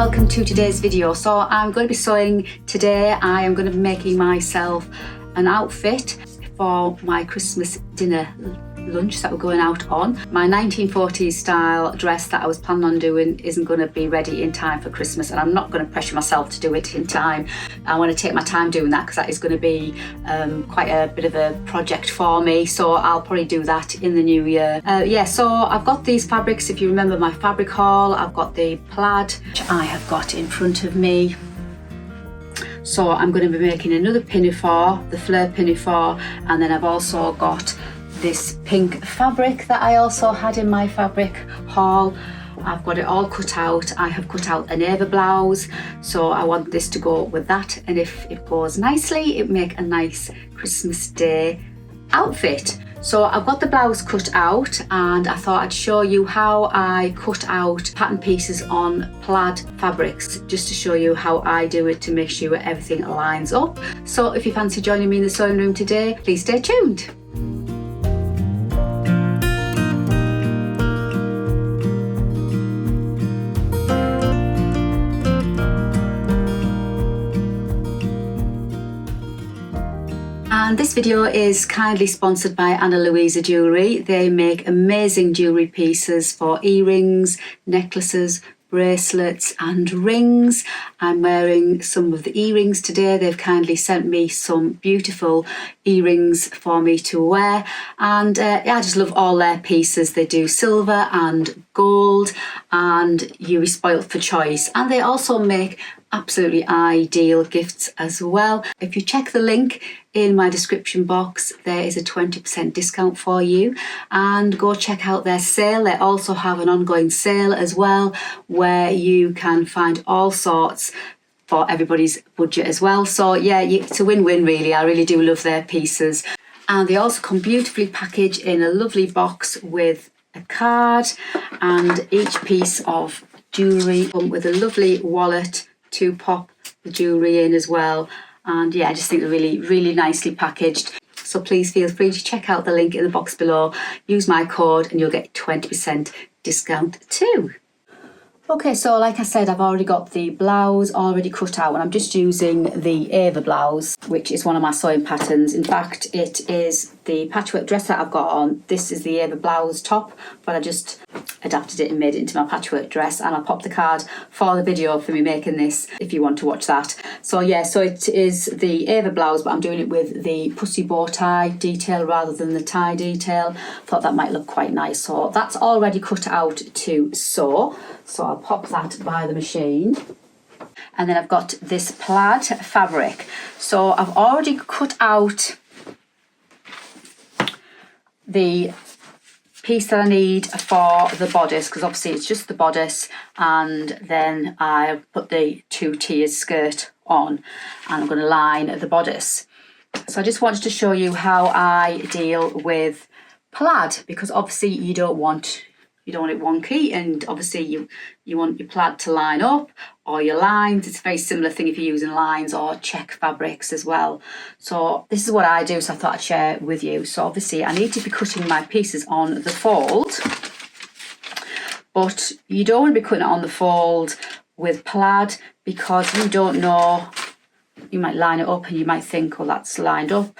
welcome to today's video. So I'm going to be sewing today. I am going to be making myself an outfit for my Christmas dinner lunch that we're going out on. My 1940s style dress that I was planning on doing isn't going to be ready in time for Christmas, and I'm not going to pressure myself to do it in time. I want to take my time doing that because that is going to be quite a bit of a project for me, so I'll probably do that in the new year. So I've got these fabrics. If you remember my fabric haul, I've got the plaid which I have got in front of me. So I'm going to be making another pinafore, the flare pinafore, and then I've also got this pink fabric that I also had in my fabric haul. I've got it all cut out. I have cut out an Ava blouse, so I want this to go with that, and if it goes nicely, it make a nice Christmas Day outfit. So I've got the blouse cut out, and I thought I'd show you how I cut out pattern pieces on plaid fabrics, just to show you how I do it to make sure everything lines up. So if you fancy joining me in the sewing room today, please stay tuned. And this video is kindly sponsored by Ana Luisa jewellery. They make amazing jewellery pieces for earrings, necklaces, bracelets and rings. I'm wearing some of the earrings today. They've kindly sent me some beautiful earrings for me to wear, and I just love all their pieces. They do silver and gold, and you'll be spoilt for choice. And they also make absolutely ideal gifts as well. If you check the link in my description box, there is a 20% discount for you, and go check out their sale. They also have an ongoing sale as well, where you can find all sorts for everybody's budget as well. So yeah, it's a win-win really. I really do love their pieces, and they also come beautifully packaged in a lovely box with a card, and each piece of jewellery come with a lovely wallet to pop the jewellery in as well. And yeah, I just think they're really nicely packaged. So please feel free to check out the link in the box below. Use my code and you'll get 20% discount too. Okay, so like I said, I've already got the blouse already cut out, and I'm just using the Ava blouse, which is one of my sewing patterns. In fact, it is the patchwork dress that I've got on. This is the Ava blouse top, but I just adapted it and made it into my patchwork dress, and I'll pop the card for the video for me making this if you want to watch that. So yeah, so it is the Ava blouse, but I'm doing it with the pussy bow tie detail rather than the tie detail. Thought that might look quite nice. So that's already cut out to sew. So I'll pop that by the machine. And then I've got this plaid fabric. So I've already cut out the piece that I need for the bodice, because obviously it's just the bodice, and then I put the two-tiered skirt on, and I'm going to line the bodice. So I just wanted to show you how I deal with plaid, because obviously you don't want it wonky, and obviously you want your plaid to line up, or your lines. It's a very similar thing if you're using lines or check fabrics as well. So this is what I do, so I thought I'd share it with you. So obviously I need to be cutting my pieces on the fold, but you don't want to be cutting it on the fold with plaid, because you don't know, you might line it up and you might think, oh, that's lined up,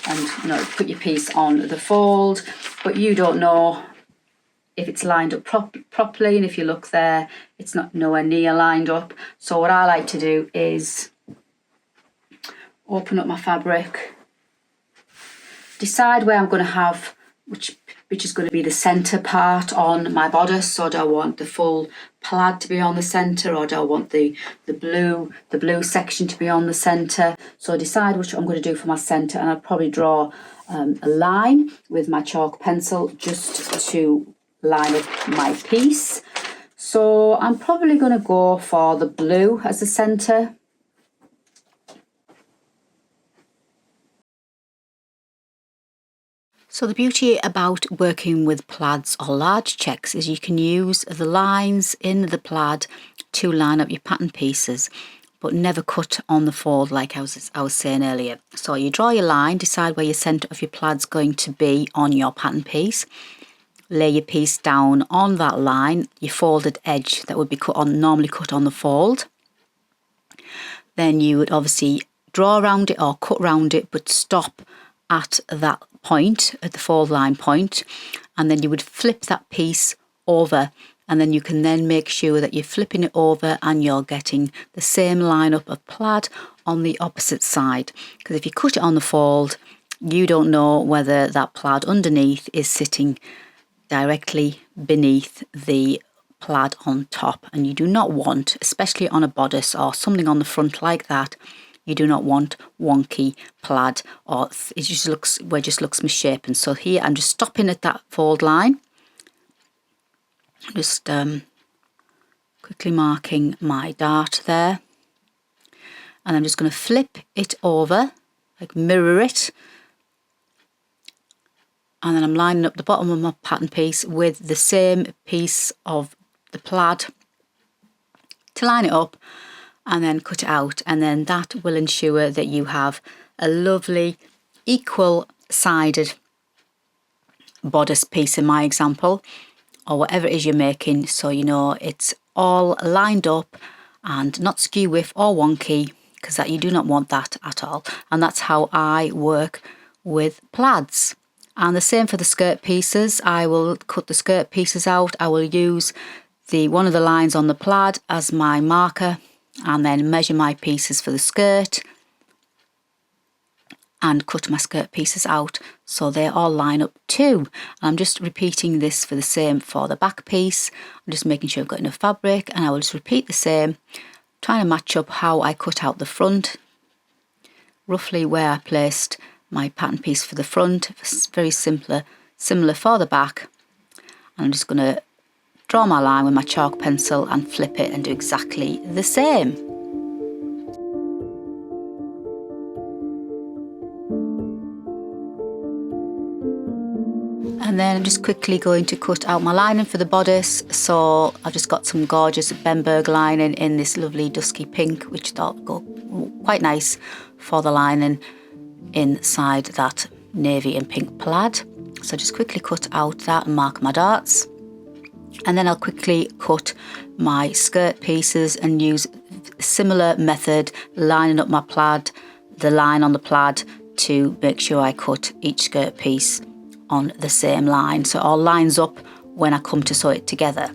and put your piece on the fold, but you don't know if it's lined up properly, and if you look there, it's not nowhere near lined up. So what I like to do is open up my fabric, decide where I'm going to have which is going to be the centre part on my bodice. So do I want the full plaid to be on the centre, or do I want the blue section to be on the centre? So decide which I'm going to do for my centre, and I'll probably draw a line with my chalk pencil just to line up my piece. So I'm probably going to go for the blue as the centre. So the beauty about working with plaids or large checks is you can use the lines in the plaid to line up your pattern pieces, but never cut on the fold like I was saying earlier. So you draw your line, decide where your centre of your plaid's going to be on your pattern piece, lay your piece down on that line, your folded edge that would be normally cut on the fold. Then you would obviously draw around it or cut around it, but stop at that point, at the fold line point, and then you would flip that piece over, and then you can then make sure that you're flipping it over and you're getting the same lineup of plaid on the opposite side. Because if you cut it on the fold, you don't know whether that plaid underneath is sitting directly beneath the plaid on top, and you do not want, especially on a bodice or something on the front like that, you do not want wonky plaid, or it just looks misshapen. So here I'm just stopping at that fold line, just quickly marking my dart there, and I'm just going to flip it over, like mirror it, and then I'm lining up the bottom of my pattern piece with the same piece of the plaid to line it up, and then cut it out, and then that will ensure that you have a lovely equal-sided bodice piece in my example, or whatever it is you're making, so you know it's all lined up and not skew whiff or wonky, because that you do not want that at all. And that's how I work with plaids. And the same for the skirt pieces. I will cut the skirt pieces out. I will use one of the lines on the plaid as my marker, and then measure my pieces for the skirt and cut my skirt pieces out so they all line up too. I'm just repeating this for the same for the back piece. I'm just making sure I've got enough fabric, and I will just repeat the same, trying to match up how I cut out the front, roughly where I placed my pattern piece for the front. It's very similar for the back. And I'm just going to draw my line with my chalk pencil and flip it and do exactly the same. And then I'm just quickly going to cut out my lining for the bodice. So I've just got some gorgeous Bemberg lining in this lovely dusky pink, which I thought would go quite nice for the lining inside that navy and pink plaid. So just quickly cut out that and mark my darts. And then I'll quickly cut my skirt pieces and use a similar method, lining up my plaid, the line on the plaid, to make sure I cut each skirt piece on the same line, so it all lines up when I come to sew it together.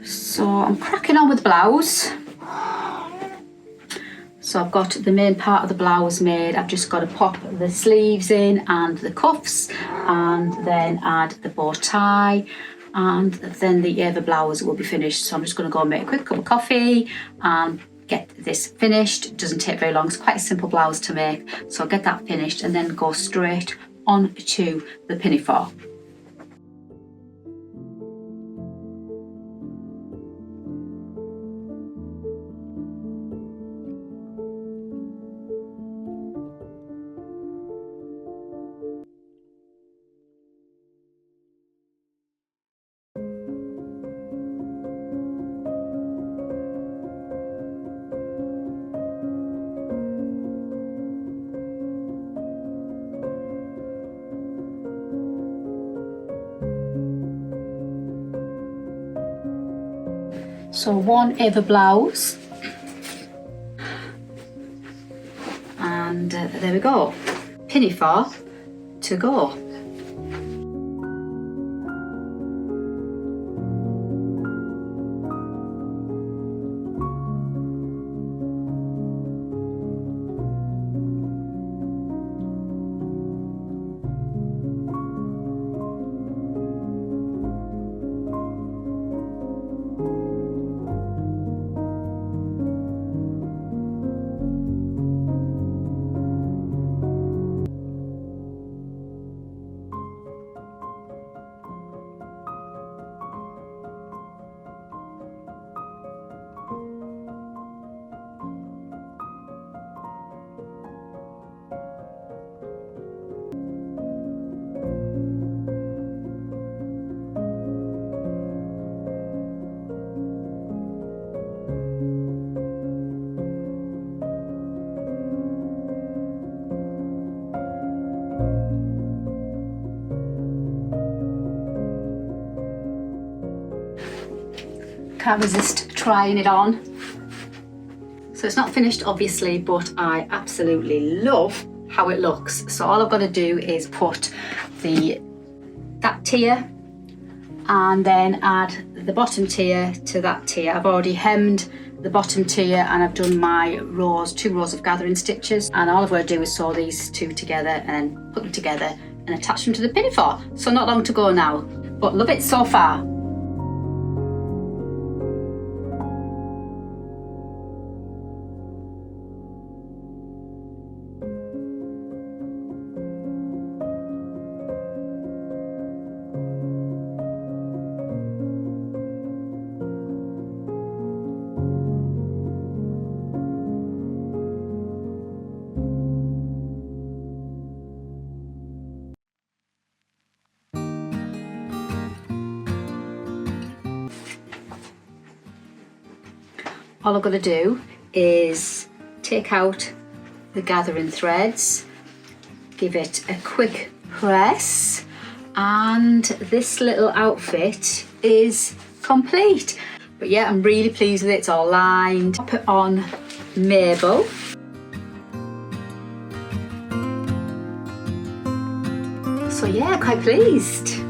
So I'm cracking on with the blouse. So I've got the main part of the blouse made. I've just got to pop the sleeves in and the cuffs, and then add the bow tie, and then the blouse will be finished. So I'm just going to go and make a quick cup of coffee and get this finished. It doesn't take very long. It's quite a simple blouse to make. So I'll get that finished and then go straight on to the Pinafore. So one ever blouse, and there we go, Pinafore to go. can't resist trying it on. So it's not finished obviously, but I absolutely love how it looks. So all I've got to do is put that tier and then add the bottom tier to that tier. I've already hemmed the bottom tier and I've done my two rows of gathering stitches, and all I've got to do is sew these two together and put them together and attach them to the pinafore. So not long to go now, but love it so far. All I've got to do is take out the gathering threads, give it a quick press, and this little outfit is complete. But yeah, I'm really pleased with it. It's all lined. Pop it on Mabel. So yeah, quite pleased.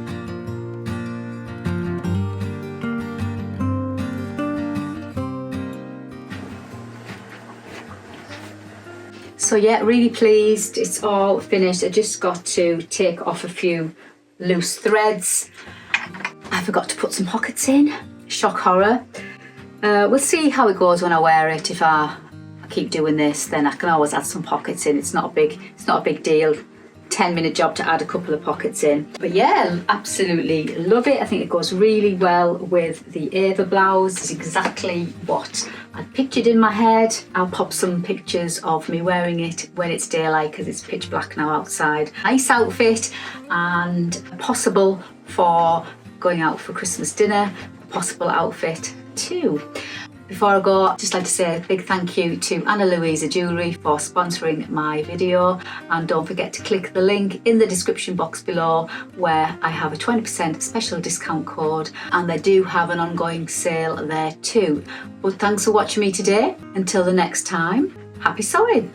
So yeah, really pleased. It's all finished. I just got to take off a few loose threads. I forgot to put some pockets in. Shock horror. We'll see how it goes when I wear it. If I keep doing this, then I can always add some pockets in. It's not a big deal. 10-minute job to add a couple of pockets in. But yeah, absolutely love it. I think it goes really well with the Ava blouse. It's exactly what I pictured in my head. I'll pop some pictures of me wearing it when it's daylight because it's pitch black now outside. Nice outfit and possible for going out for Christmas dinner. Possible outfit too. Before I go, I'd just like to say a big thank you to Ana Luisa Jewellery for sponsoring my video, and don't forget to click the link in the description box below where I have a 20% special discount code, and they do have an ongoing sale there too. But thanks for watching me today. Until the next time, happy sewing!